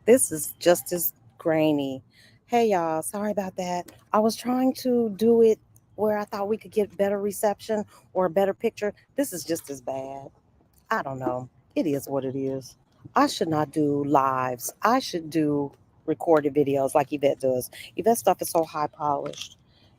This is just as grainy. Hey y'all, sorry about that. I was trying to do it where I thought we could get better reception or a better picture. This is just as bad. I don't know. It is what it is. I should not do lives. I should do recorded videos like Yvette does. Yvette's stuff is so high polished.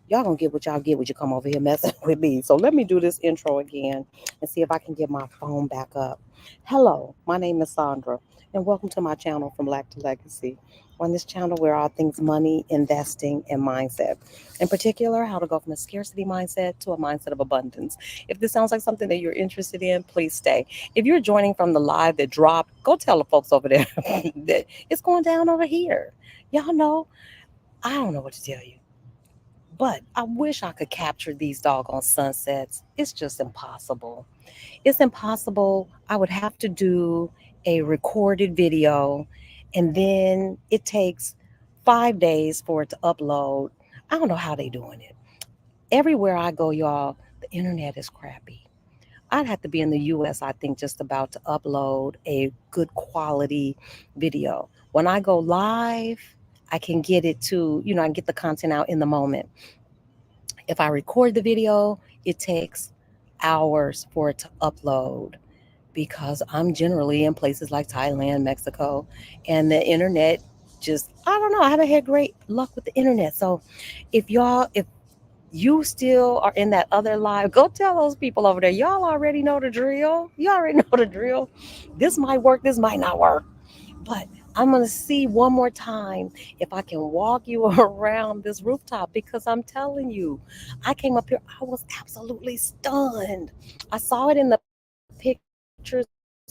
Y'all gonna get what y'all get when you come over here messing with me. So let me do this intro again and see if I can get my phone back up. Hello, my name is Sandra, and welcome to my channel From Lack to Legacy. On this channel, we're all things money, investing, and mindset. In particular, how to go from a scarcity mindset to a mindset of abundance. If this sounds like something that you're interested in, please stay. If you're joining from the live that dropped, go tell the folks over there that it's going down over here. Y'all know, I don't know what to tell you. But I wish I could capture these doggone sunsets. It's just impossible. It's impossible. I would have to do a recorded video, and then it takes 5 days for it to upload. I don't know how they doing it. Everywhere I go, y'all, the internet is crappy. I'd have to be in the US, I think, just about to upload a good quality video. When I go live, I can get it to, I can get the content out in the moment. If I record the video, it takes hours for it to upload because I'm generally in places like Thailand, Mexico, and the internet just, I don't know, I haven't had great luck with the internet. So if you still are in that other live, go tell those people over there. Y'all already know the drill. You already know the drill. This might work, this might not work. But I'm going to see one more time if I can walk you around this rooftop because I'm telling you, I came up here, I was absolutely stunned. I saw it in the pictures.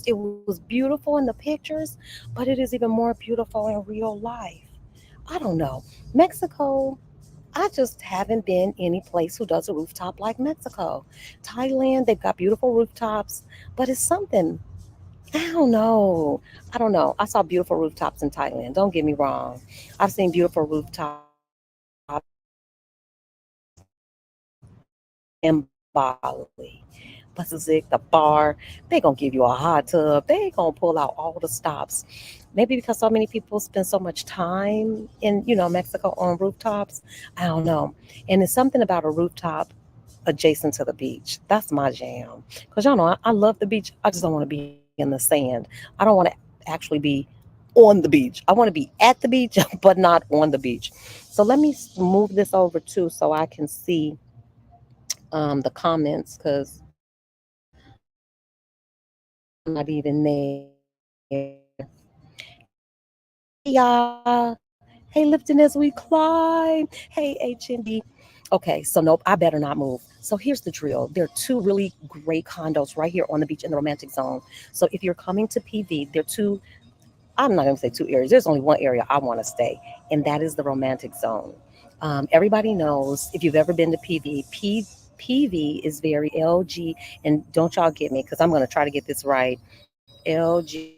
It was beautiful in the pictures, but it is even more beautiful in real life. I don't know. Mexico, I just haven't been any place who does a rooftop like Mexico. Thailand, they've got beautiful rooftops, but it's something. I don't know. I don't know. I saw beautiful rooftops in Thailand. Don't get me wrong. I've seen beautiful rooftops in Bali. But the bar, they gonna give you a hot tub. They gonna pull out all the stops. Maybe because so many people spend so much time in, Mexico on rooftops. I don't know. And it's something about a rooftop adjacent to the beach. That's my jam. Because y'all know I love the beach. I just don't want to be in the sand. I don't want to actually be on the beach. I want to be at the beach, but not on the beach. So let me move this over too so I can see the comments because I'm not even there. Hey y'all. Hey, lifting as we climb. Hey, HND. Okay, so nope, I better not move. So here's the drill. There are two really great condos right here on the beach in the romantic zone. So if you're coming to PV, there are two, I'm not going to say two areas. There's only one area I want to stay, and that is the romantic zone. Everybody knows if you've ever been to PV is very LG, and don't y'all get me because I'm going to try to get this right. LGBTQA.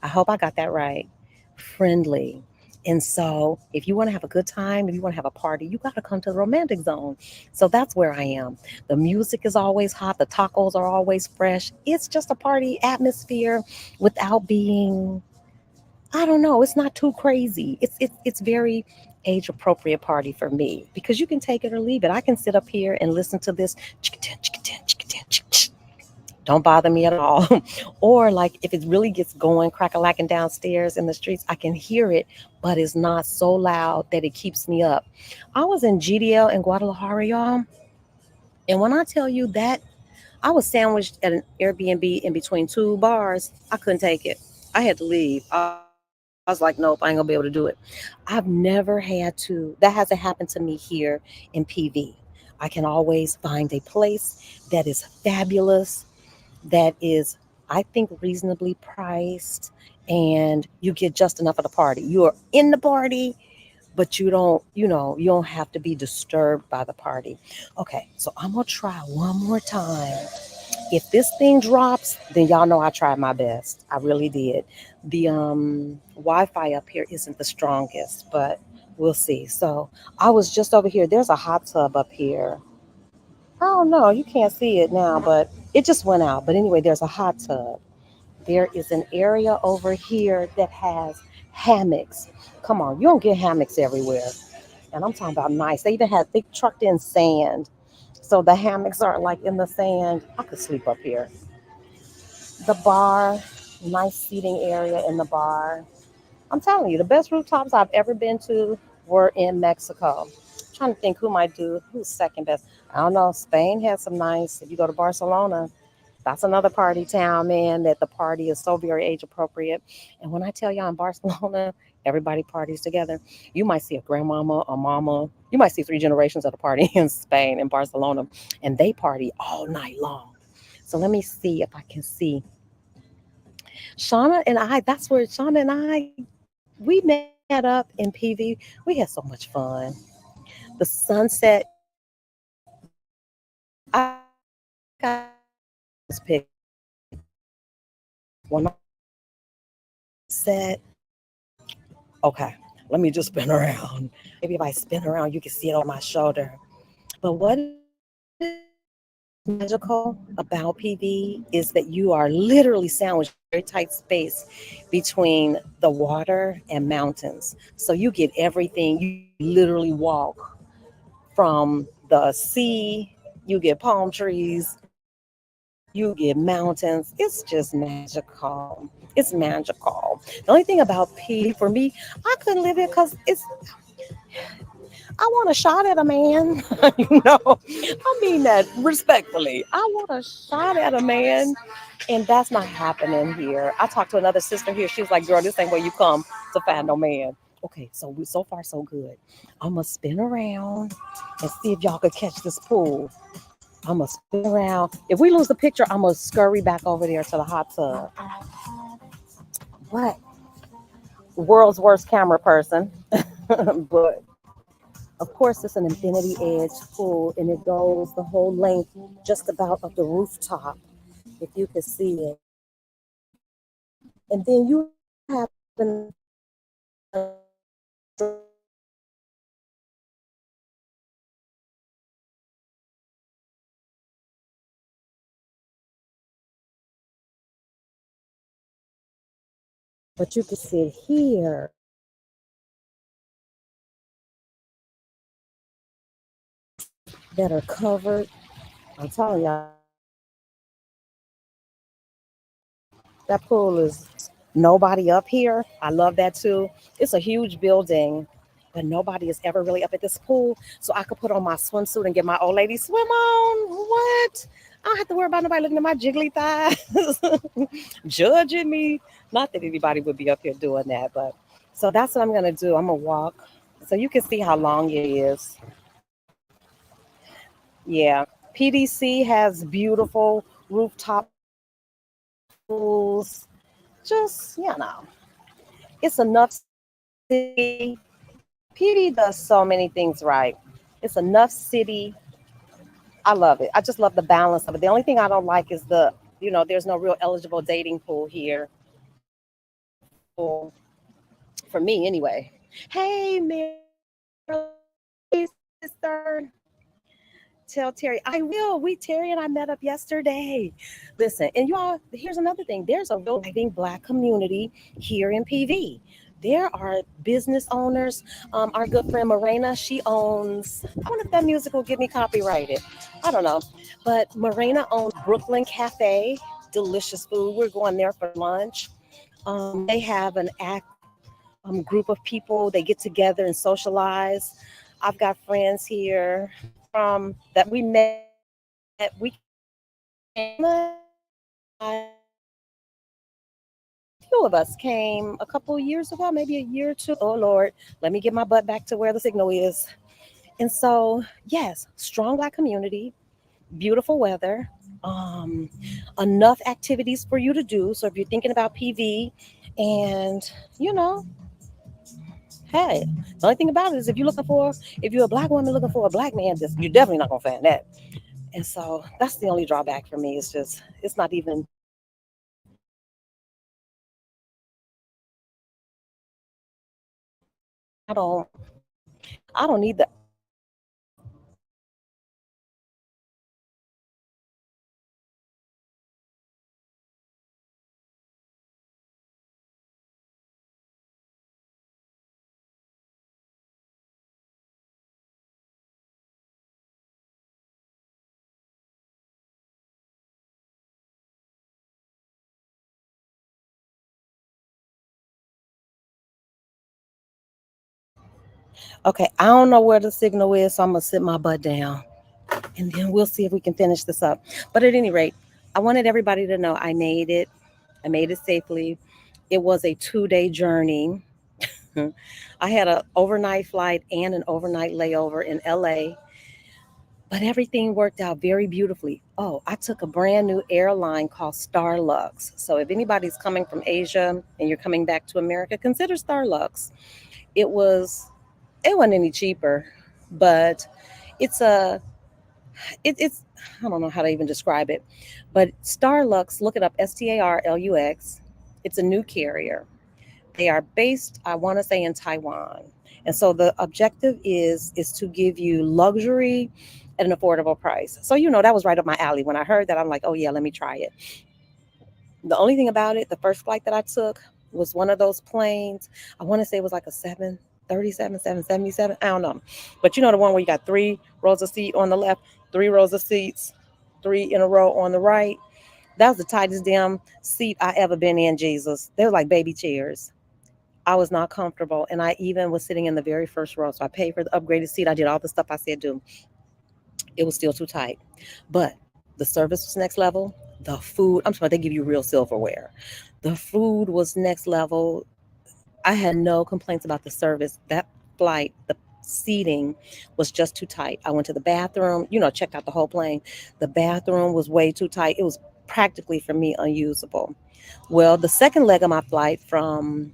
I hope I got that right. Friendly. And so, if you want to have a good time, if you want to have a party, you got to come to the romantic zone. So that's where I am. The music is always hot. The tacos are always fresh. It's just a party atmosphere without being, I don't know, it's not too crazy. It's very age appropriate party for me because you can take it or leave it. I can sit up here and listen to this don't bother me at all. Or like if it really gets going, crack-a-lacking downstairs in the streets, I can hear it, but it's not so loud that it keeps me up. I was in GDL in Guadalajara, y'all, and when I tell you that I was sandwiched at an Airbnb in between two bars, I couldn't take it. I had to leave. I was like, nope, I ain't gonna be able to do it. I've never had to, that hasn't happened to me here in PV. I can always find a place that is fabulous, that is, I think, reasonably priced, and you get just enough of the party. You're in the party, but you don't have to be disturbed by the party. Okay, so I'm gonna try one more time. If this thing drops, then y'all know I tried my best. I really did. The Wi-Fi up here isn't the strongest, but we'll see. So I was just over here. There's a hot tub up here. I don't know. You can't see it now, but It just went out. But anyway, there's a hot tub. There is an area over here that has hammocks. Come on, you don't get hammocks everywhere. And I'm talking about nice. They even had, they trucked in sand. So the hammocks are like in the sand. I could sleep up here. The bar, nice seating area in the bar. I'm telling you, the best rooftops I've ever been to were in Mexico. I'm trying to think who might do, who's second best. I don't know. Spain has some nice. If you go to Barcelona, that's another party town, man. That the party is so very age appropriate. And when I tell y'all in Barcelona, everybody parties together. You might see a grandmama, a mama. You might see three generations at a party in Spain, in Barcelona, and they party all night long. So let me see if I can see Shauna and I. That's where Shauna and I we met up in PV. We had so much fun. The sunset. I think I was picked when I said, okay, let me just spin around. Maybe if I spin around, you can see it on my shoulder. But what is magical about PV is that you are literally sandwiched in a very tight space between the water and mountains. So you get everything. You literally walk from the sea, you get palm trees, you get mountains. It's just magical. It's magical. The only thing about PV for me, I couldn't live it because I want a shot at a man. I mean that respectfully. I want a shot at a man, and that's not happening here. I talked to another sister here. She was like, "Girl, this ain't where you come to find no man." Okay, so we so far so good. I'm gonna spin around and see if y'all could catch this pool. I'm gonna spin around. If we lose the picture, I'm gonna scurry back over there to the hot tub. What? World's worst camera person, but of course, it's an infinity edge pool and it goes the whole length just about of the rooftop, if you can see it. And then you have but you can sit here that are covered. I'm telling y'all, that pool is nobody up here. I love that too. It's a huge building, but nobody is ever really up at this pool. So I could put on my swimsuit and get my old lady swim on. What? I don't have to worry about nobody looking at my jiggly thighs, judging me. Not that anybody would be up here doing that, but so that's what I'm gonna do. I'm gonna walk so you can see how long it is. Yeah. PDC has beautiful rooftop pools. Just, it's enough city. PD does so many things right. It's enough city. I love it. I just love the balance of it. The only thing I don't like is there's no real eligible dating pool here for me anyway. Hey, Marilyn. Hey, sister. Tell Terry I will. Terry and I met up yesterday. Listen, and y'all, here's another thing. There's a real thriving black community here in PV. There are business owners. Our good friend Morena, she owns. I wonder if that music will get me copyrighted. I don't know, but Morena owns Brooklyn Cafe. Delicious food. We're going there for lunch. They have an act group of people. They get together and socialize. I've got friends here from that we met. We came to few of us came a couple years ago, maybe a year or two. Oh Lord, let me get my butt back to where the signal is. And so, yes, strong black community, beautiful weather, um, enough activities for you to do. So if you're thinking about PV, and you know, hey, the only thing about it is if you're a black woman looking for a black man, you're definitely not gonna find that. And so that's the only drawback for me. It's just it's not even. I don't. I don't need the. Okay, I don't know where the signal is, so I'm gonna sit my butt down and then we'll see if we can finish this up. But at any rate, I wanted everybody to know I made it. I made it safely. It was a 2 day journey. I had an overnight flight and an overnight layover in LA, but everything worked out very beautifully. Oh, I took a brand new airline called Starlux. So if anybody's coming from Asia and you're coming back to America, consider Starlux. It was it wasn't any cheaper, but it's a it's I don't know how to even describe it, but Starlux, look it up, Starlux. It's a new carrier. They are based, I want to say, in Taiwan. And so the objective is to give you luxury at an affordable price. So that was right up my alley. When I heard that, I'm like, oh yeah, let me try it. The only thing about it, the first flight that I took was one of those planes. I want to say it was like a 737, 777. I don't know. But the one where you got 3 rows of seat on the left, 3 rows of seats, three in a row on the right. That was the tightest damn seat I ever been in, Jesus. They were like baby chairs. I was not comfortable. And I even was sitting in the very first row. So I paid for the upgraded seat. I did all the stuff I said do. It was still too tight. But the service was next level. The food, I'm sorry, they give you real silverware. The food was next level. I had no complaints about the service. That flight, the seating was just too tight. I went to the bathroom, checked out the whole plane. The bathroom was way too tight. It was practically for me unusable. Well, the second leg of my flight from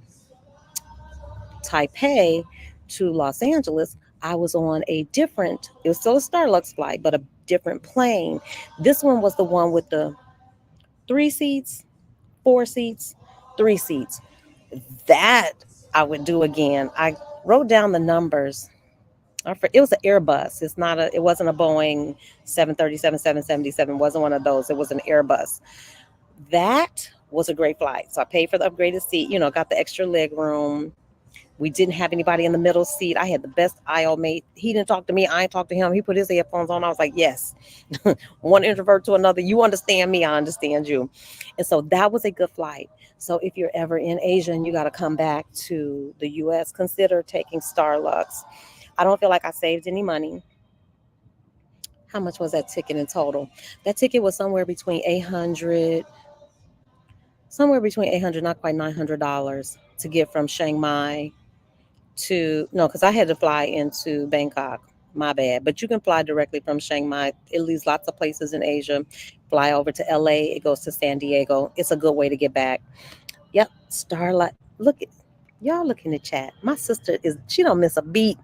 Taipei to Los Angeles, I was on a different, it was still a Starlux flight, but a different plane. This one was the one with the 3 seats, 4 seats, 3 seats. That I would do again. I wrote down the numbers. It was an Airbus. It wasn't a Boeing 737, 777. It wasn't one of those. It was an Airbus. That was a great flight. So I paid for the upgraded seat, got the extra leg room. We didn't have anybody in the middle seat. I had the best aisle mate. He didn't talk to me. I didn't talk to him. He put his headphones on. I was like, yes. One introvert to another. You understand me. I understand you. And so that was a good flight. So if you're ever in Asia and you got to come back to the U.S., consider taking Starlux. I don't feel like I saved any money. How much was that ticket in total? That ticket was somewhere between 800, not quite $900 to get from Chiang Mai to, no, because I had to fly into Bangkok. My bad. But you can fly directly from Chiang Mai. It leaves lots of places in Asia. Fly over to LA. It goes to San Diego. It's a good way to get back. Yep. Starlight. Look at y'all look in the chat. My sister she don't miss a beat.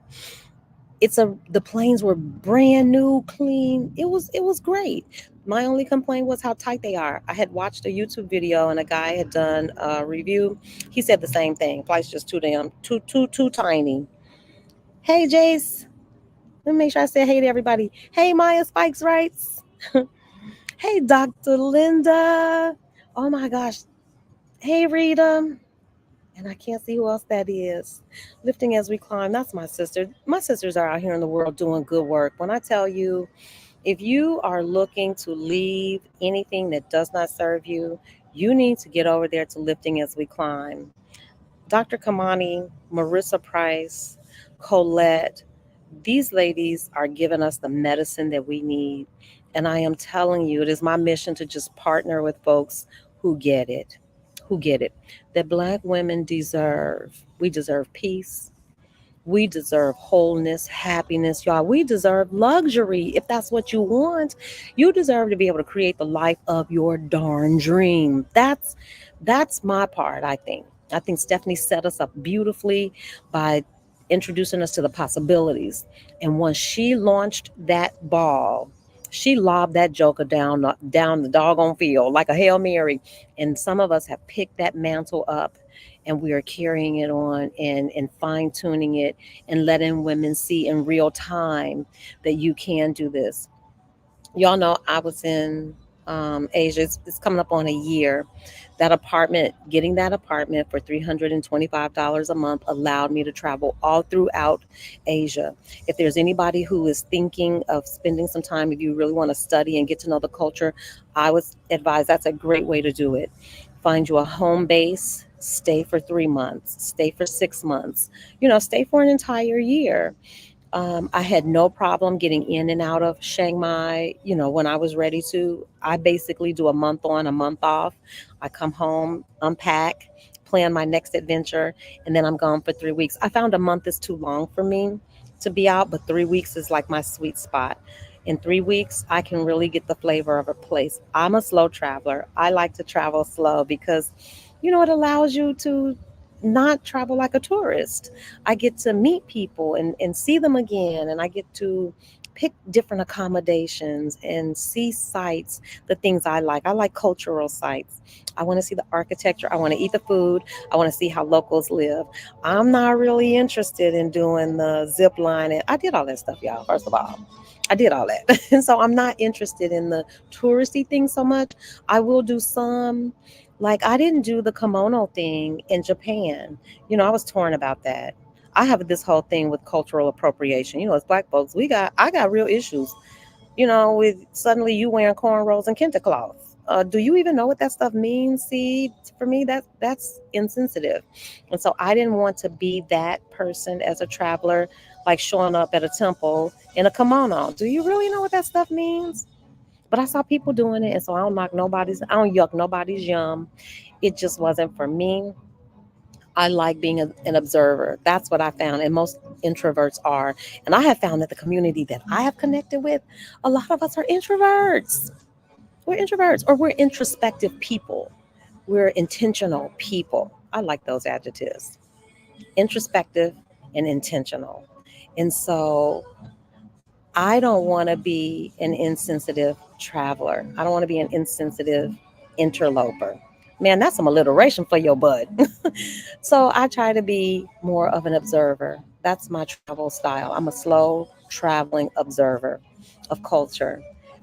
The planes were brand new, clean. It was great. My only complaint was how tight they are. I had watched a YouTube video and a guy had done a review. He said the same thing. Flight's just too tiny. Hey Jace, let me make sure I say hey to everybody. Hey Maya Spikes Rights. Hey Dr. Linda. Oh my gosh. Hey Rita. And I can't see who else that is. Lifting as we climb. That's my sister. My sisters are out here in the world doing good work. When I tell you, if you are looking to leave anything that does not serve you, you need to get over there to Lifting as we climb. Dr. Kamani, Marissa Price, Colette, these ladies are giving us the medicine that we need. And I am telling you, it is my mission to just partner with folks who get it, that Black women deserve. We deserve peace. We deserve wholeness, happiness, y'all. We deserve luxury. If that's what you want, you deserve to be able to create the life of your darn dream. That's my part, I think. I think Stephanie set us up beautifully by introducing us to the possibilities. And once she launched that ball, she lobbed that joker down the doggone field like a Hail Mary. And some of us have picked that mantle up and we are carrying it on and fine tuning it and letting women see in real time that you can do this. Y'all know I was in Asia. It's coming up on a year. Getting that apartment for $325 a month allowed me to travel all throughout Asia. If there's anybody who is thinking of spending some time, if you really want to study and get to know the culture, I would advise that's a great way to do it. Find you a home base stay for 3 months, stay for 6 months, stay for an entire year. I had no problem getting in and out of Chiang Mai, when I was ready to. I basically do a month on, a month off. I come home, unpack, plan my next adventure, and then I'm gone for 3 weeks. I found a month is too long for me to be out, but 3 weeks is like my sweet spot. In 3 weeks, I can really get the flavor of a place. I'm a slow traveler. I like to travel slow because, it allows you to not travel like a tourist. I get to meet people and see them again, and I get to pick different accommodations and see sites, the things I like. I like cultural sites. I want to see the architecture. I want to eat the food. I want to see how locals live. I'm not really interested in doing the zip line. And I did all that stuff, y'all, first of all. I did all that. And so I'm not interested in the touristy thing so much. I will do some, like I didn't do the kimono thing in Japan. I was torn about that. I have this whole thing with cultural appropriation. As black folks, I got real issues, with suddenly you wearing cornrows and kente cloth. Do you even know what that stuff means? See, for me, that's insensitive. And so I didn't want to be that person as a traveler, like showing up at a temple in a kimono. Do you really know what that stuff means? But I saw people doing it, and so I don't yuck nobody's yum. It just wasn't for me. I like being an observer. That's what I found, and most introverts are. And I have found that the community that I have connected with, a lot of us are introverts. We're introverts, or we're introspective people. We're intentional people. I like those adjectives: introspective and intentional. And so I don't want to be an insensitive traveler. I don't want to be an insensitive interloper. Man, that's some alliteration for your bud. So I try to be more of an observer. That's my travel style. I'm a slow traveling observer of culture.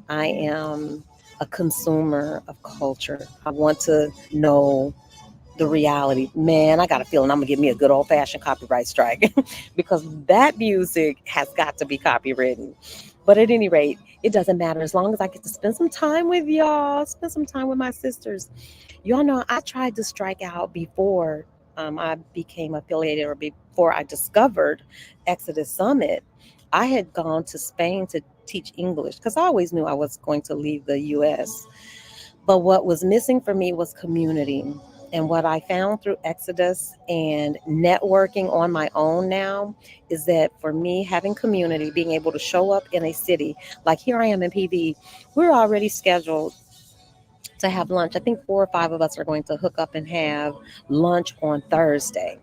I am a consumer of culture. I want to know the reality. Man, I got a feeling I'm gonna get me a good old fashioned copyright strike because that music has got to be copywritten. But at any rate, it doesn't matter as long as I get to spend some time with y'all, spend some time with my sisters. Y'all know I tried to strike out before I became affiliated or before I discovered Exodus Summit. I had gone to Spain to teach English because I always knew I was going to leave the US. But what was missing for me was community. And what I found through Exodus and networking on my own now is that for me, having community, being able to show up in a city, like here I am in PV, we're already scheduled to have lunch. I think 4 or 5 of us are going to hook up and have lunch on Thursday.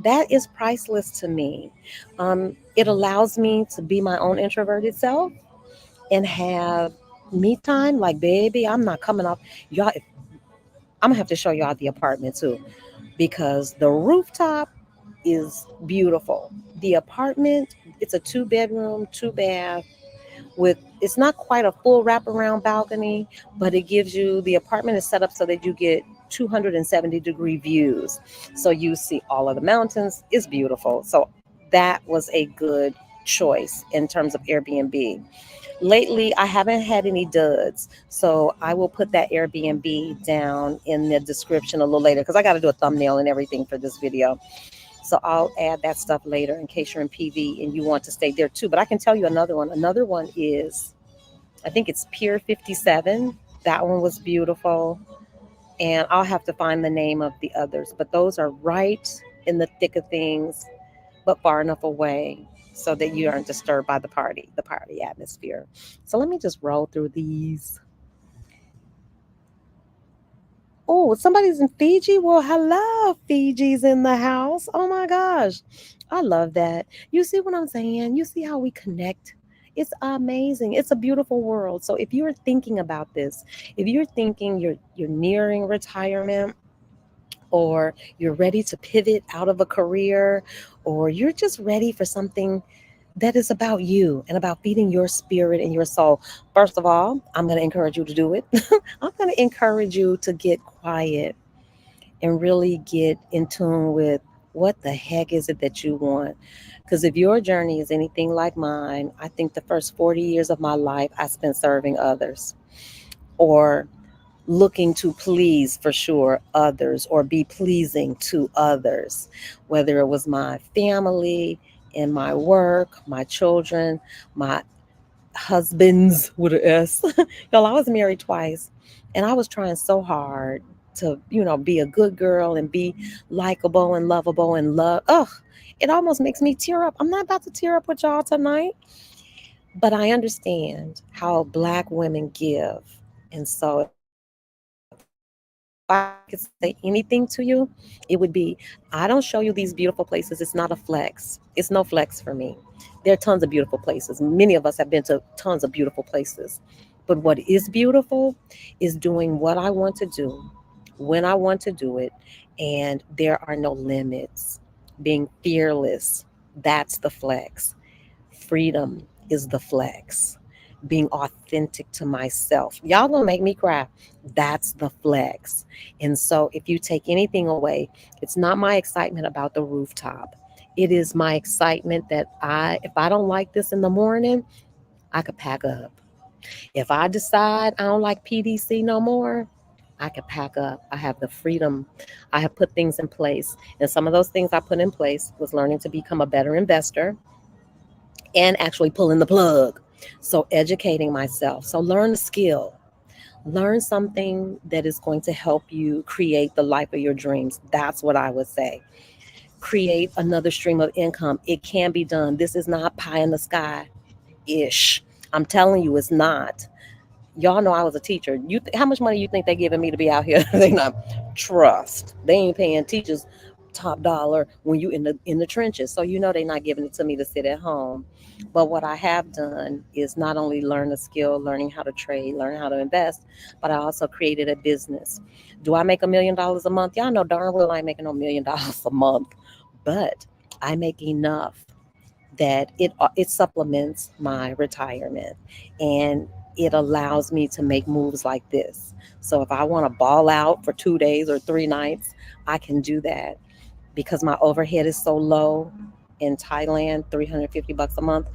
That is priceless to me. It allows me to be my own introverted self and have me time. Like, baby, I'm not coming off. Y'all, I'm gonna have to show y'all the apartment too because the rooftop is beautiful. The apartment, it's a 2 bedroom, 2 bath with, it's not quite a full wraparound balcony, but it gives you, the apartment is set up so that you get 270-degree views. So you see all of the mountains. It's beautiful. So that was a good choice in terms of Airbnb. Lately, I haven't had any duds, so I will put that Airbnb down in the description a little later because I got to do a thumbnail and everything for this video. So I'll add that stuff later in case you're in PV and you want to stay there too. But I can tell you another one. Another one is, I think it's Pier 57. That one was beautiful. And I'll have to find the name of the others. But those are right in the thick of things, but far enough away so that you aren't disturbed by the party atmosphere. So let me just roll through these. Oh, somebody's in Fiji. Well, hello, Fiji's in the house. Oh my gosh. I love that. You see what I'm saying? You see how we connect? It's amazing. It's a beautiful world. So if you're thinking about this, if you're thinking you're nearing retirement, or you're ready to pivot out of a career, or you're just ready for something that is about you and about feeding your spirit and your soul. First of all, I'm going to encourage you to do it. I'm going to encourage you to get quiet and really get in tune with what the heck is it that you want. Because if your journey is anything like mine, I think the first 40 years of my life I spent serving others or looking to please for sure others or be pleasing to others, whether it was my family, in my work, my children, my husbands with an S. Y'all, I was married twice and I was trying so hard to, be a good girl and be likable and lovable and love. Ugh, it almost makes me tear up. I'm not about to tear up with y'all tonight, but I understand how Black women give. And so if I could say anything to you, it would be I don't show you these beautiful places. It's not a flex. It's no flex for me. There are tons of beautiful places. Many of us have been to tons of beautiful places. But what is beautiful is doing what I want to do when I want to do it. And there are no limits. Being fearless, that's the flex. Freedom is the flex. Being authentic to myself. Y'all gonna make me cry. That's the flex. And so if you take anything away, it's not my excitement about the rooftop. It is my excitement that if I don't like this in the morning, I could pack up. If I decide I don't like PDC no more, I can pack up. I have the freedom. I have put things in place. And some of those things I put in place was learning to become a better investor and actually pulling the plug. So, educating myself. So, learn a skill, learn something that is going to help you create the life of your dreams. That's what I would say. Create another stream of income. It can be done. This is not pie in the sky ish. I'm telling you, it's not. Y'all know I was a teacher. How much money you think they giving me to be out here? They not trust. They ain't paying teachers top dollar when you in the trenches. So you know they not giving it to me to sit at home. But what I have done is not only learn a skill, learning how to trade, learn how to invest, but I also created a business. Do I make $1 million a month? Y'all know darn well I ain't making no $1 million a month, but I make enough that it supplements my retirement, and it allows me to make moves like this. So if I want to ball out for 2 days or 3 nights, I can do that because my overhead is so low in Thailand, 350 bucks a month.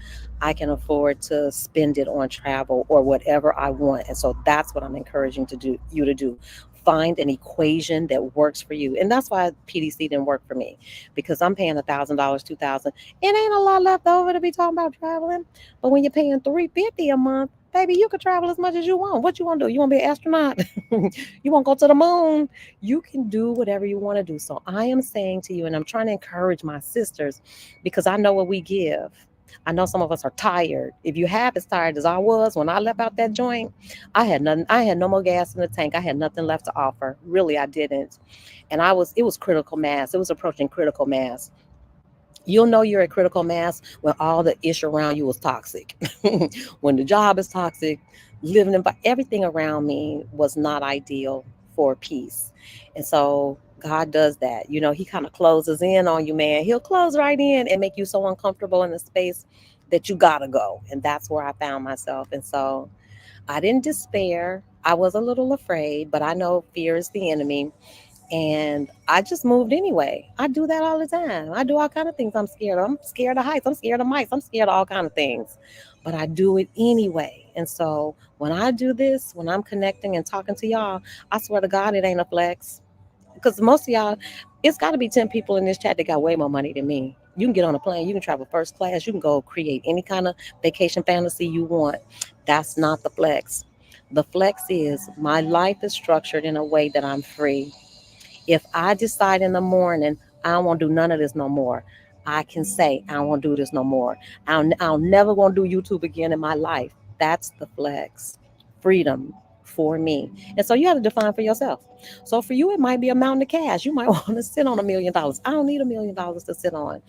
I can afford to spend it on travel or whatever I want. And so that's what I'm encouraging you to do. Find an equation that works for you. And that's why PDC didn't work for me, because I'm paying $1,000, 2,000. It ain't a lot left over to be talking about traveling. But when you're paying 350 a month, baby, you could travel as much as you want. What you want to do? You want to be an astronaut? You want to go to the moon? You can do whatever you want to do. So I am saying to you, and I'm trying to encourage my sisters, because I know what we give. I know some of us are tired. If you have as tired as I was when I left out that joint, I had nothing. I had no more gas in the tank. I had nothing left to offer. Really, I didn't. And it was critical mass. It was approaching critical mass. You'll know you're at critical mass when all the ish around you is toxic. When the job is toxic, everything around me was not ideal for peace. And so God does that. He kind of closes in on you, man. He'll close right in and make you so uncomfortable in the space that you gotta go. And that's where I found myself. And so I didn't despair. I was a little afraid, but I know fear is the enemy, and I just moved anyway. I do that all the time. I do all kind of things I'm scared of. I'm scared of heights. I'm scared of mice. I'm scared of all kind of things. But I do it anyway. And so when I do this, when I'm connecting and talking to y'all, I swear to God, it ain't a flex. Because most of y'all, it's got to be 10 people in this chat that got way more money than me. You can get on a plane. You can travel first class. You can go create any kind of vacation fantasy you want. That's not the flex. The flex is my life is structured in a way that I'm free. If I decide in the morning I don't want to do none of this no more, I can say I don't want to do this no more. I'll never want to do YouTube again in my life. That's the flex. Freedom for me. And so you have to define for yourself. So for you, it might be a mountain of cash. You might want to sit on $1 million. I don't need $1 million to sit on.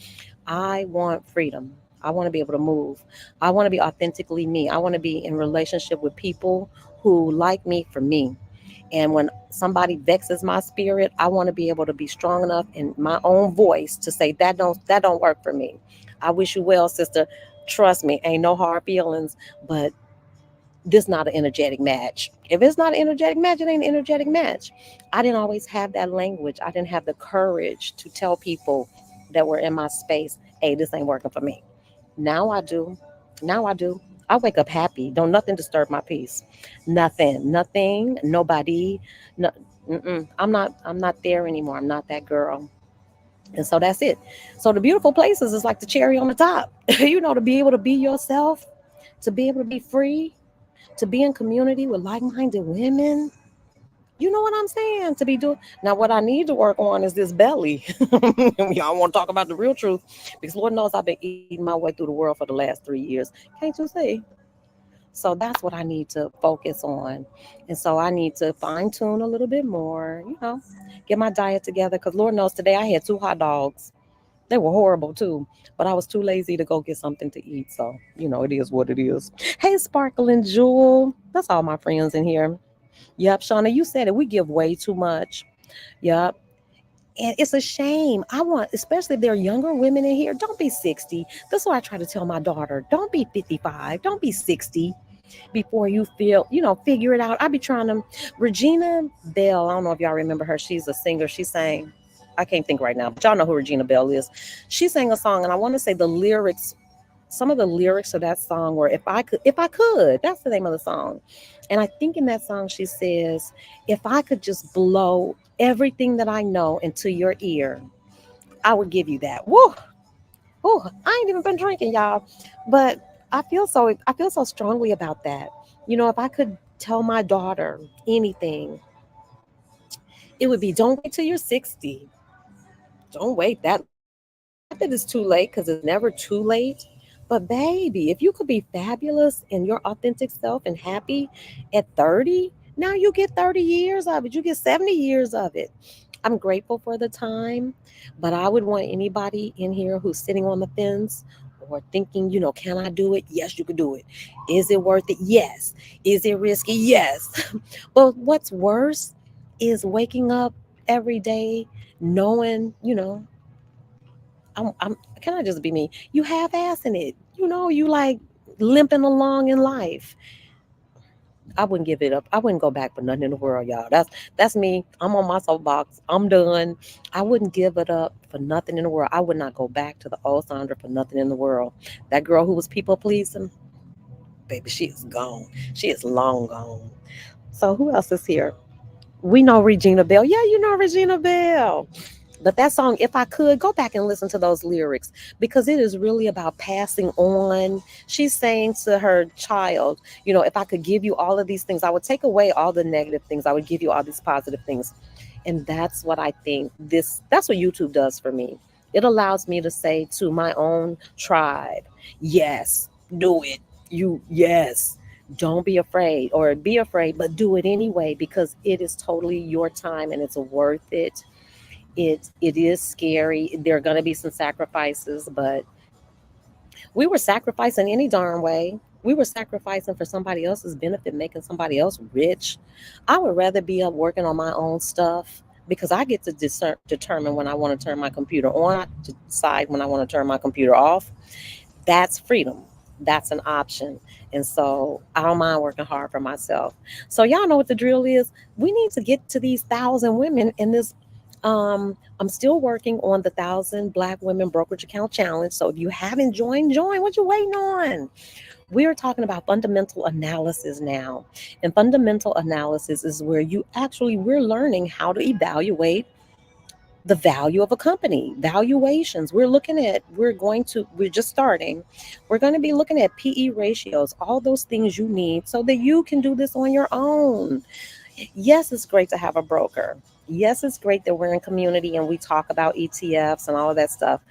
I want freedom. I want to be able to move. I want to be authentically me. I want to be in relationship with people who like me for me. And when somebody vexes my spirit, I want to be able to be strong enough in my own voice to say that don't work for me. I wish you well, sister. Trust me, ain't no hard feelings, but this not an energetic match. If it's not an energetic match, it ain't an energetic match. I didn't always have that language. I didn't have the courage to tell people that were in my space, hey, this ain't working for me. Now I do. Now I do. I wake up happy. Don't nothing disturb my peace. Nothing, nobody. No, I'm not there anymore. I'm not that girl. And so that's it. So the beautiful places is like the cherry on the top. To be able to be yourself, to be able to be free, to be in community with like-minded women. You know what I'm saying? To be doing now, what I need to work on is this belly. Y'all want to talk about the real truth, because Lord knows I've been eating my way through the world for the last 3 years. Can't you see? So that's what I need to focus on, and so I need to fine tune a little bit more. Get my diet together. Because Lord knows today I had 2 hot dogs. They were horrible too, but I was too lazy to go get something to eat. So it is what it is. Hey, Sparkling Jewel. That's all my friends in here. Yep, Shauna, you said it. We give way too much. Yep. And it's a shame. I want, especially if there are younger women in here, don't be 60. That's why I try to tell my daughter, don't be 55, don't be 60 before you figure it out. I be trying to. Regina Bell, I don't know if y'all remember her. She's a singer. She sang, I can't think right now, but y'all know who Regina Bell is. She sang a song, and I want to say the lyrics, some of the lyrics of that song were, if I could, that's the name of the song. And I think in that song she says, if I could just blow everything that I know into your ear, I would give you that. Woo! Woo! I ain't even been drinking, y'all. But I feel so strongly about that. If I could tell my daughter anything, it would be, don't wait till you're 60. Don't wait that long. Not that it's too late, because it's never too late. But baby, if you could be fabulous in your authentic self and happy at 30, now you get 30 years of it. You get 70 years of it. I'm grateful for the time, but I would want anybody in here who's sitting on the fence or thinking, can I do it? Yes, you could do it. Is it worth it? Yes. Is it risky? Yes. But what's worse is waking up every day knowing, can I just be me? You half assing it. You like limping along in life. I wouldn't give it up. I wouldn't go back for nothing in the world, y'all. That's me. I'm on my soapbox. I'm done. I wouldn't give it up for nothing in the world. I would not go back to the old Sandra for nothing in the world. That girl who was people pleasing, baby, she is gone. She is long gone. So who else is here? We know Regina Bell. Yeah, you know Regina Bell. But that song, if I could, go back and listen to those lyrics, because it is really about passing on. She's saying to her child, if I could give you all of these things, I would take away all the negative things. I would give you all these positive things. And that's what I think that's what YouTube does for me. It allows me to say to my own tribe, yes, do it. Yes. Don't be afraid, or be afraid, but do it anyway, because it is totally your time and it's worth it. It is scary. There are going to be some sacrifices, but we were sacrificing any darn way. We were sacrificing for somebody else's benefit, making somebody else rich. I would rather be up working on my own stuff, because I get to determine when I want to turn my computer on, to decide when I want to turn my computer off. That's freedom. That's an option. And so I don't mind working hard for myself. So y'all know what the drill is. We need to get to these 1,000 women in this. I'm still working on the 1,000 Black Women Brokerage Account Challenge. So if you haven't joined, join. What you waiting on? We're talking about fundamental analysis now. And fundamental analysis is where we're learning how to evaluate the value of a company. Valuations, we're just starting. We're going to be looking at PE ratios, all those things you need so that you can do this on your own. Yes, it's great to have a broker. Yes, it's great that we're in community and we talk about ETFs and all of that stuff.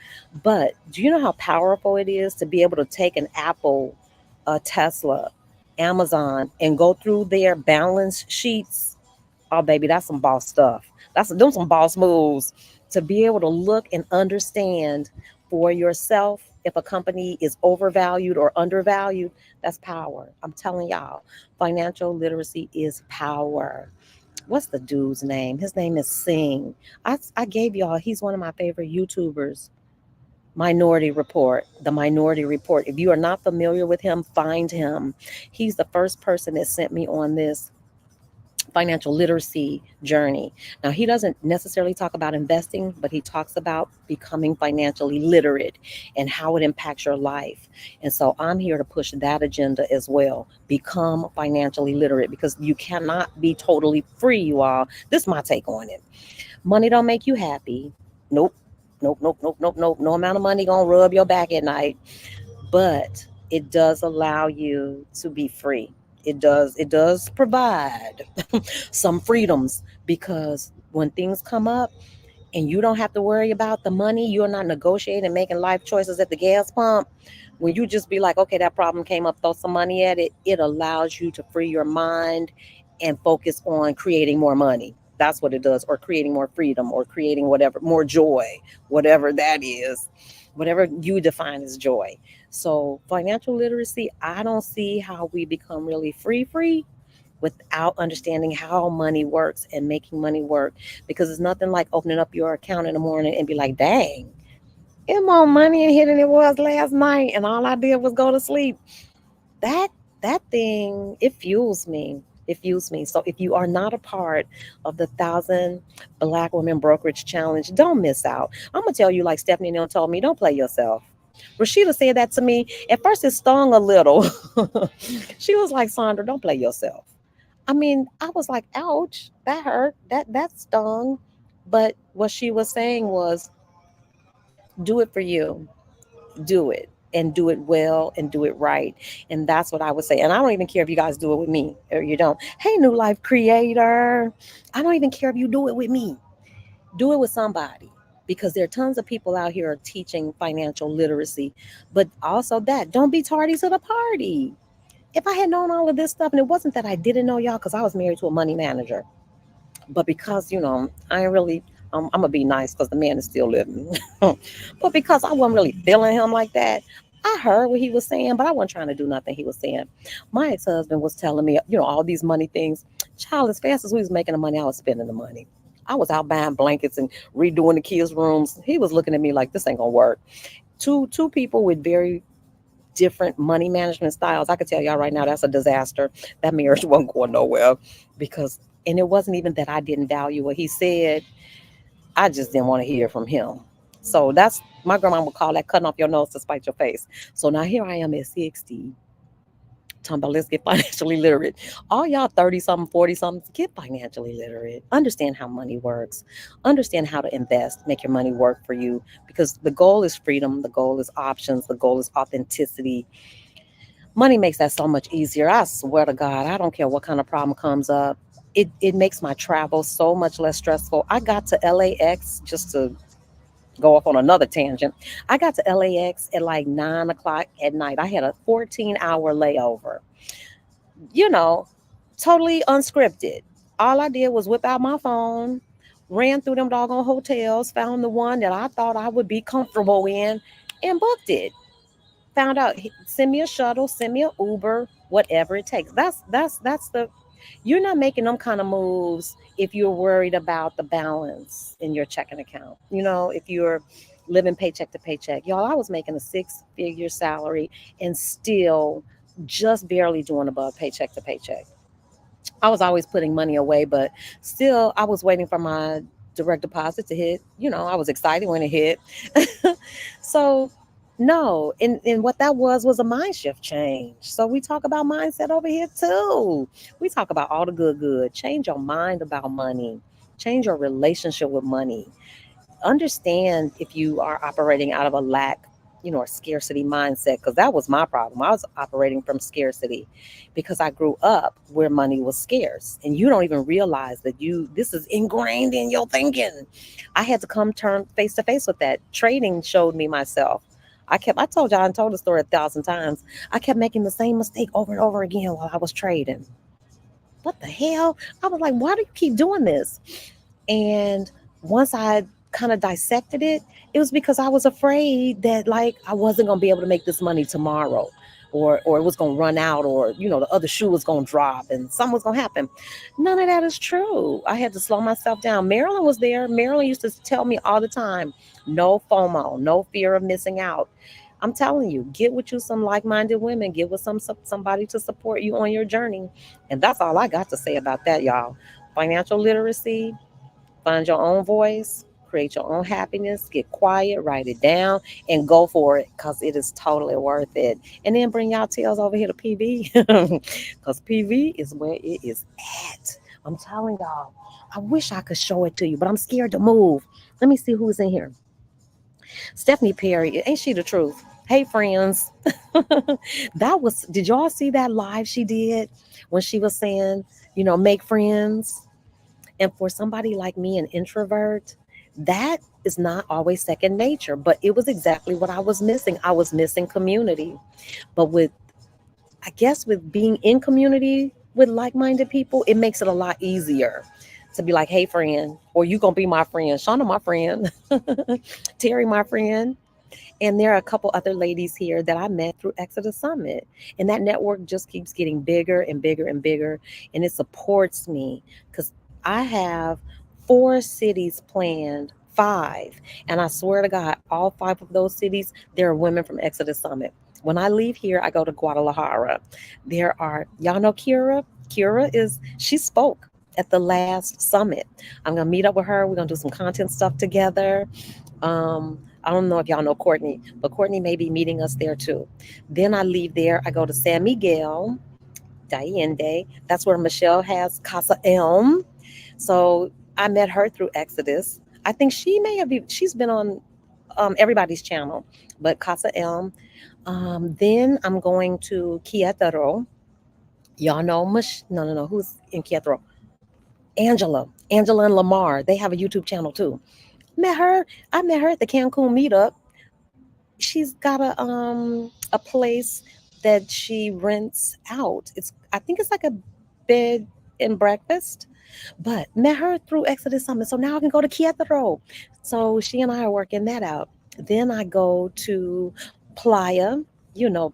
But do you know how powerful it is to be able to take an Apple, a Tesla, Amazon, and go through their balance sheets? Oh, baby, that's some boss stuff. That's them some boss moves, to be able to look and understand for yourself if a company is overvalued or undervalued. That's power. I'm telling y'all, financial literacy is power. What's the dude's name? His name is Singh. I gave y'all, he's one of my favorite YouTubers. Minority Report, the Minority Report. If you are not familiar with him, find him. He's the first person that sent me on this financial literacy journey. Now, he doesn't necessarily talk about investing, but he talks about becoming financially literate and how it impacts your life. And so I'm here to push that agenda as well. Become financially literate because you cannot be totally free, you all. This is my take on it. Money don't make you happy. Nope. Nope, nope, nope, nope, nope. No amount of money gonna rub your back at night, but it does allow you to be free. It does provide some freedoms because when things come up and you don't have to worry about the money, you're not negotiating, making life choices at the gas pump. When you just be like, okay, that problem came up, throw some money at it, it allows you to free your mind and focus on creating more money. That's what it does, or creating more freedom, or creating whatever, more joy, whatever that is, whatever you define as joy. So, financial literacy, I don't see how we become really free without understanding how money works and making money work, because it's nothing like opening up your account in the morning and be like, dang, it's more money in here than it was last night and all I did was go to sleep. That that thing, it fuels me. It fuels me. So if you are not a part of the 1,000 Black Women Brokerage Challenge, don't miss out. I'm gonna tell you, like Stephanie Neal told me, don't play yourself. Rashida said that to me. At first it stung a little. She was like, Sandra, don't play yourself. I mean, I was like, ouch, that hurt. That stung. But what she was saying was, do it for you. Do it, and do it well, and do it right. And that's what I would say. And I don't even care if you guys do it with me or you don't. Hey, New Life Creator. I don't even care if you do it with me. Do it with somebody, because there are tons of people out here teaching financial literacy. But also, that don't be tardy to the party. If I had known all of this stuff, and it wasn't that I didn't know, y'all, because I was married to a money manager, but because I ain't really, I'm gonna be nice because the man is still living. But because I wasn't really feeling him like that, I heard what he was saying, but I wasn't trying to do nothing he was saying. My ex-husband was telling me, all these money things. Child, as fast as we was making the money, I was spending the money. I was out buying blankets and redoing the kids' rooms. He was looking at me like, this ain't gonna work. Two people with very different money management styles. I could tell y'all right now, that's a disaster. That marriage wasn't going nowhere, because, and it wasn't even that I didn't value what he said. I just didn't want to hear from him. So that's, my grandma would call that cutting off your nose to spite your face. So now here I am at 60, talking about let's get financially literate. All y'all 30 something, 40 something, get financially literate. Understand how money works. Understand how to invest, make your money work for you. Because the goal is freedom, the goal is options, the goal is authenticity. Money makes that so much easier. I swear to God, I don't care what kind of problem comes up. It makes my travel so much less stressful. I got to LAX, just to go off on another tangent. I got to LAX at like 9 o'clock at night. I had a 14-hour layover, you know, totally unscripted. All I did was whip out my phone, ran through them doggone hotels, found the one that I thought I would be comfortable in, and booked it. Found out, send me a shuttle, send me an Uber, whatever it takes. That's the, you're not making them kind of moves if you're worried about the balance in your checking account. If you're living paycheck to paycheck. Y'all, I was making a six-figure salary and still just barely doing above paycheck to paycheck. I was always putting money away, but still I was waiting for my direct deposit to hit. I was excited when it hit. So no, and what that was a mind shift change. So we talk about mindset over here too. We talk about all the good. Change your mind about money. Change your relationship with money. Understand if you are operating out of a lack, or scarcity mindset, because that was my problem. I was operating from scarcity because I grew up where money was scarce, and you don't even realize that this is ingrained in your thinking. I had to come turn face to face with that. Trading showed me myself. I told y'all, I told the story 1,000 times. I kept making the same mistake over and over again while I was trading. What the hell? I was like, why do you keep doing this? And once I kind of dissected it, it was because I was afraid that, like, I wasn't going to be able to make this money tomorrow, or it was going to run out, or the other shoe was going to drop and something was going to happen. None of that is true. I had to slow myself down. Marilyn was there. Marilyn used to tell me all the time, no FOMO, no fear of missing out. I'm telling you, get with you some like-minded women, get with somebody to support you on your journey. And that's all I got to say about that, y'all. Financial literacy, find your own voice, create your own happiness, get quiet, write it down, and go for it because it is totally worth it. And then bring y'all tails over here to PV because PV is where it is at. I'm telling y'all, I wish I could show it to you, but I'm scared to move. Let me see who's in here. Stephanie Perry, ain't she the truth? Hey, friends. Did y'all see that live she did when she was saying, make friends? And for somebody like me, an introvert, that is not always second nature, but it was exactly what I was missing. I was missing community. But I guess, with being in community with like minded people, it makes it a lot easier to be like, hey, friend, or you going to be my friend. Shauna, my friend. Terry, my friend. And there are a couple other ladies here that I met through Exodus Summit. And that network just keeps getting bigger and bigger and bigger. And it supports me because I have 4 cities planned, 5. And I swear to God, all 5 of those cities, there are women from Exodus Summit. When I leave here, I go to Guadalajara. Y'all know Kira? She spoke at the last summit. I'm going to meet up with her. We're going to do some content stuff together. I don't know if y'all know Courtney, but Courtney may be meeting us there too. Then I leave there. I go to San Miguel, Allende. That's where Michelle has Casa Elm. So I met her through Exodus. I think she's been on everybody's channel, but Casa Elm. Then I'm going to Querétaro. Y'all know no, no, no. Who's in Querétaro? Angela and Lamar. They have a YouTube channel too. Met her. I met her at the Cancun meetup. She's got a place that she rents out. I think it's like a bed and breakfast. But met her through Exodus Summit. So now I can go to Querétaro. So she and I are working that out. Then I go to Playa.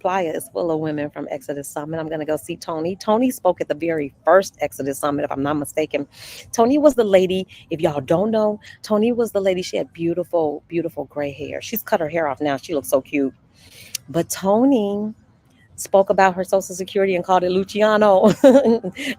Playa is full of women from Exodus Summit. I'm going to go see Tony. Tony spoke at the very first Exodus Summit, if I'm not mistaken. Tony was the lady, if y'all don't know, Tony was the lady. She had beautiful, beautiful gray hair. She's cut her hair off now. She looks so cute. But Tony spoke about her social security and called it Luciano.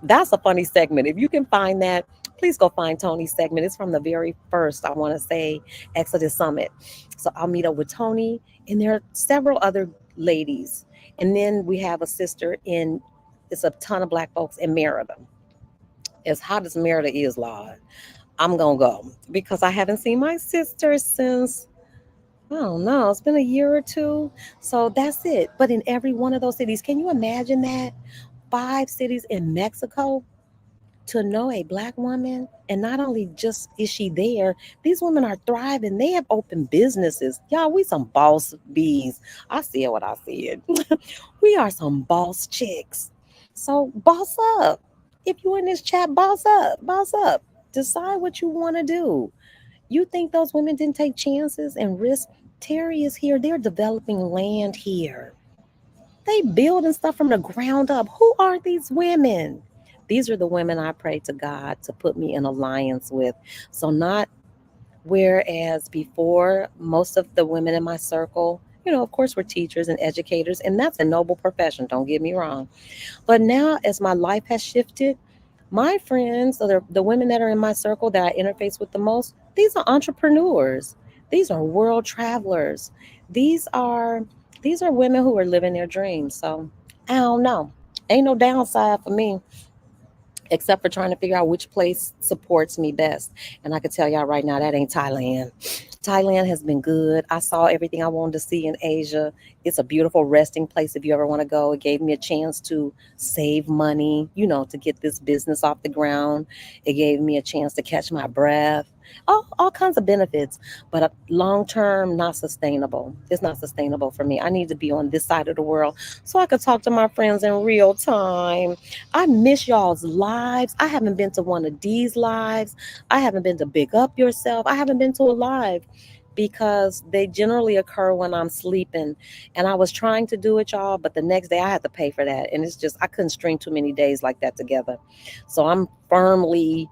That's a funny segment. If you can find that, please go find Tony's segment. It's from the very first, I want to say, Exodus Summit. So I'll meet up with Tony, and there are several other ladies. And then we have a sister it's a ton of black folks in Merida. As hot as Merida is, Lord, I'm going to go because I haven't seen my sister since, I don't know, it's been a year or two. So that's it. But in every one of those cities, can you imagine that? 5 cities in Mexico to know a black woman. And not only just is she there, these women are thriving. They have opened businesses. Y'all, we some boss bees. I see it what I see it. We are some boss chicks. So boss up. If you in this chat, boss up, boss up. Decide what you want to do. You think those women didn't take chances and risk? Terry is here. They're developing land here. They building stuff from the ground up. Who are these women? These are the women I pray to God to put me in alliance with. So not whereas before, most of the women in my circle, of course, were teachers and educators, and that's a noble profession. Don't get me wrong. But now, as my life has shifted, my friends, or the women that are in my circle that I interface with the most, these are entrepreneurs. These are world travelers. These are these are women who are living their dreams. So I don't know. Ain't no downside for me except for trying to figure out which place supports me best. And I can tell y'all right now, that ain't Thailand. Thailand has been good. I saw everything I wanted to see in Asia. It's a beautiful resting place if you ever want to go. It gave me a chance to save money, to get this business off the ground. It gave me a chance to catch my breath. All kinds of benefits, but long term, not sustainable. It's not sustainable for me. I need to be on this side of the world so I could talk to my friends in real time. I miss y'all's lives. I haven't been to one of these lives. I haven't been to Big Up Yourself. I haven't been to a live because they generally occur when I'm sleeping. And I was trying to do it, y'all, but the next day I had to pay for that. And it's just, I couldn't string too many days like that together. So I'm firmly,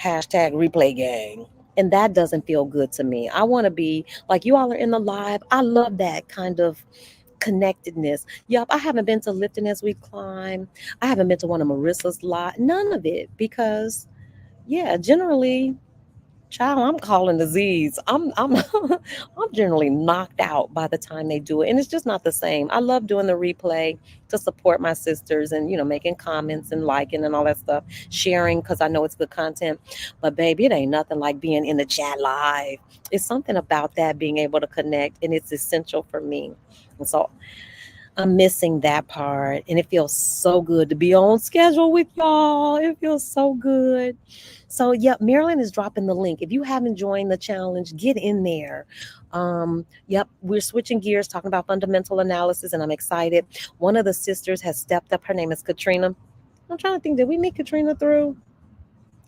hashtag replay gang. And that doesn't feel good to me. I want to be like you all are in the live. I love that kind of connectedness. Yup, I haven't been to Lifting as We Climb. I haven't been to one of Marissa's lot. None of it because yeah, generally, child, I'm calling disease. I'm I'm generally knocked out by the time they do it. And it's just not the same. I love doing the replay to support my sisters and making comments and liking and all that stuff, sharing because I know it's good content. But baby, it ain't nothing like being in the chat live. It's something about that being able to connect and it's essential for me. And so I'm missing that part. And it feels so good to be on schedule with y'all. It feels so good. So, yep, Marilyn is dropping the link. If you haven't joined the challenge, get in there. Yep, we're switching gears, talking about fundamental analysis, and I'm excited. One of the sisters has stepped up. Her name is Katrina. I'm trying to think, did we meet Katrina through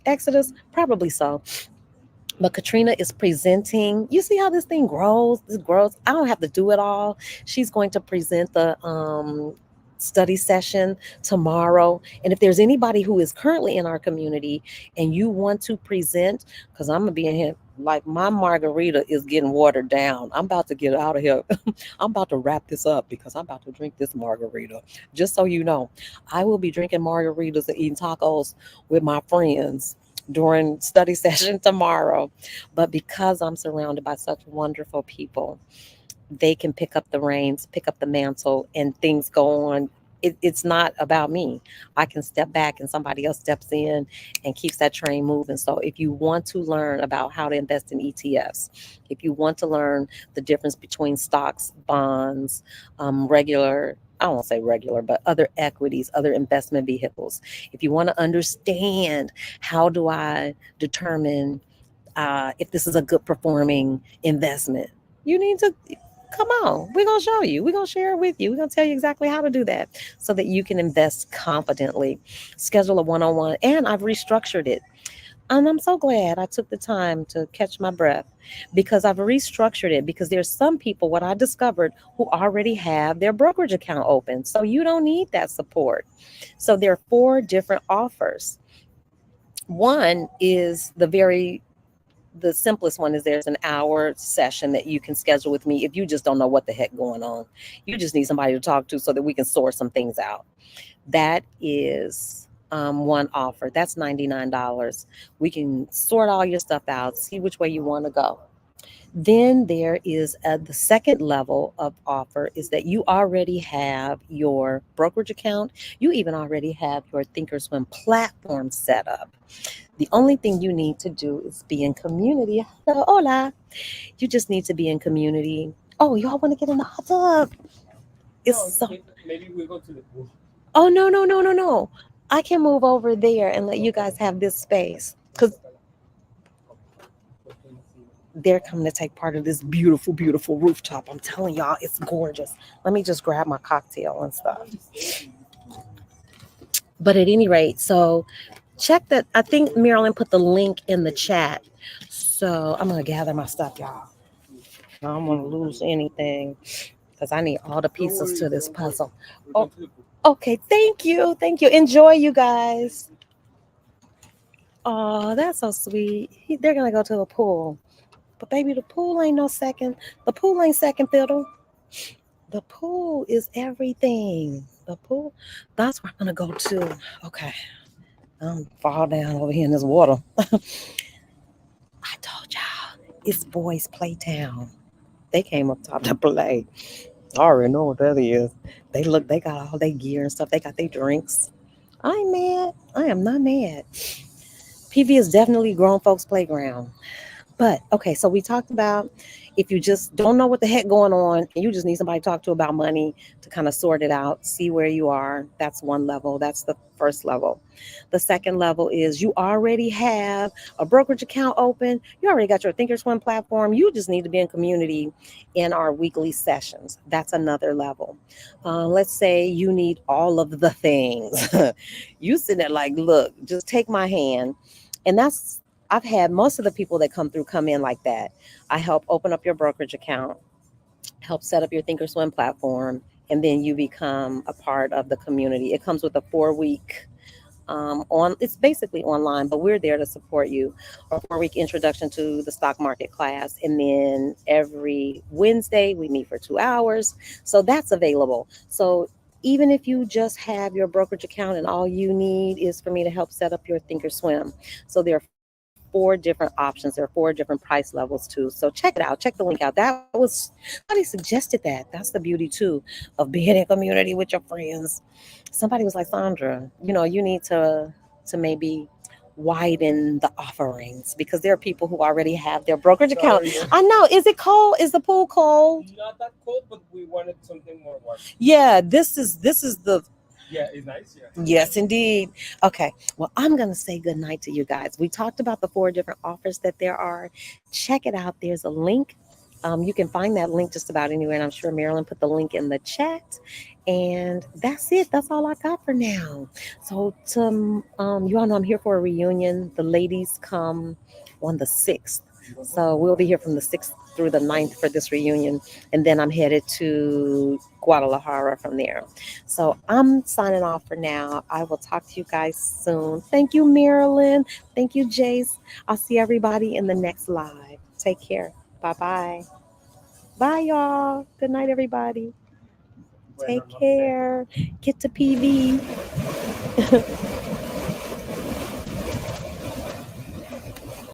Exodus? Probably so. But Katrina is presenting. You see how this thing grows? This grows. I don't have to do it all. She's going to present the study session tomorrow. And if there's anybody who is currently in our community and you want to present, because I'm gonna be in here. Like my margarita is getting watered down. I'm about to get out of here. I'm about to wrap this up because I'm about to drink this margarita. Just so you know, I will be drinking margaritas and eating tacos with my friends during study session tomorrow. But because I'm surrounded by such wonderful people, they can pick up the reins, pick up the mantle, and things go on. It's not about me. I can step back and somebody else steps in and keeps that train moving. So if you want to learn about how to invest in ETFs, if you want to learn the difference between stocks, bonds, regular, I won't say regular, but other equities, other investment vehicles. If you want to understand how do I determine if this is a good performing investment, you need to come on. We're going to show you. We're going to share it with you. We're going to tell you exactly how to do that so that you can invest confidently. Schedule a one on one. And I've restructured it. And I'm so glad I took the time to catch my breath because I've restructured it because there's some people, what I discovered, who already have their brokerage account open. So you don't need that support. So there are four different offers. One is the simplest one is there's an hour session that you can schedule with me if you just don't know what the heck going on. You just need somebody to talk to so that we can sort some things out. That is one offer. That's $99. We can sort all your stuff out, see which way you want to go. Then there is the second level of offer is that you already have your brokerage account. You even already have your Thinkorswim platform set up. The only thing you need to do is be in community. Hello, hola. You just need to be in community. Oh, y'all want to get in the hot tub? It's so. Maybe we go to the pool. Oh no no no no no! I can move over there and let you guys have this space because they're coming to take part of this beautiful beautiful rooftop. I'm telling y'all, it's gorgeous. Let me just grab my cocktail and stuff. But at any rate, so check that. I think Marilyn put the link in the chat. So I'm gonna gather my stuff, y'all. I don't want to lose anything because I need all the pieces to this puzzle. Oh, okay. Thank you. Thank you. Enjoy, you guys. Oh, that's so sweet. They're gonna go to the pool, but baby, the pool ain't no second. The pool ain't second fiddle. The pool is everything. The pool. That's where I'm gonna go to. Okay. I'm fall down over here in this water. I told y'all, it's boys' playtown. They came up top to play. I already know what that is. They got all their gear and stuff. They got their drinks. I ain't mad. I am not mad. PV is definitely grown folks' playground. But okay, so we talked about if you just don't know what the heck going on and you just need somebody to talk to about money to kind of sort it out, see where you are. That's one level. That's the first level. The second level is you already have a brokerage account open. You already got your Thinkorswim platform. You just need to be in community in our weekly sessions. That's another level. Let's say you need all of the things. You sitting there like, look, just take my hand. And that's I've had most of the people that come through come in like that. I help open up your brokerage account, help set up your Thinkorswim platform, and then you become a part of the community. It comes with a 4-week on it's basically online, but we're there to support you. A 4 week introduction to the stock market class, and then every Wednesday we meet for 2 hours. So that's available. So even if you just have your brokerage account and all you need is for me to help set up your Thinkorswim. So there are 4 different options. There are 4 different price levels too. So check it out. Check the link out. That was somebody suggested that. That's the beauty too of being in community with your friends. Somebody was like, Sandra, you need to maybe widen the offerings because there are people who already have their brokerage account. I know. Is it cold? Is the pool cold? Not that cold, but we wanted something more warm. Yeah, this is the yeah, it's nice. Yeah. Yes, indeed. Okay. Well, I'm going to say good night to you guys. We talked about the 4 different offers that there are. Check it out. There's a link. You can find that link just about anywhere. And I'm sure Marilyn put the link in the chat. And that's it. That's all I got for now. So, you all know I'm here for a reunion. The ladies come on the 6th. So, we'll be here from the 6th through the 9th for this reunion. And then I'm headed to Guadalajara from there. So I'm signing off for now. I will talk to you guys soon. Thank you, Marilyn. Thank you, Jace. I'll see everybody in the next live. Take care. Bye bye. Bye, y'all. Good night, everybody. Take care. Get to PV.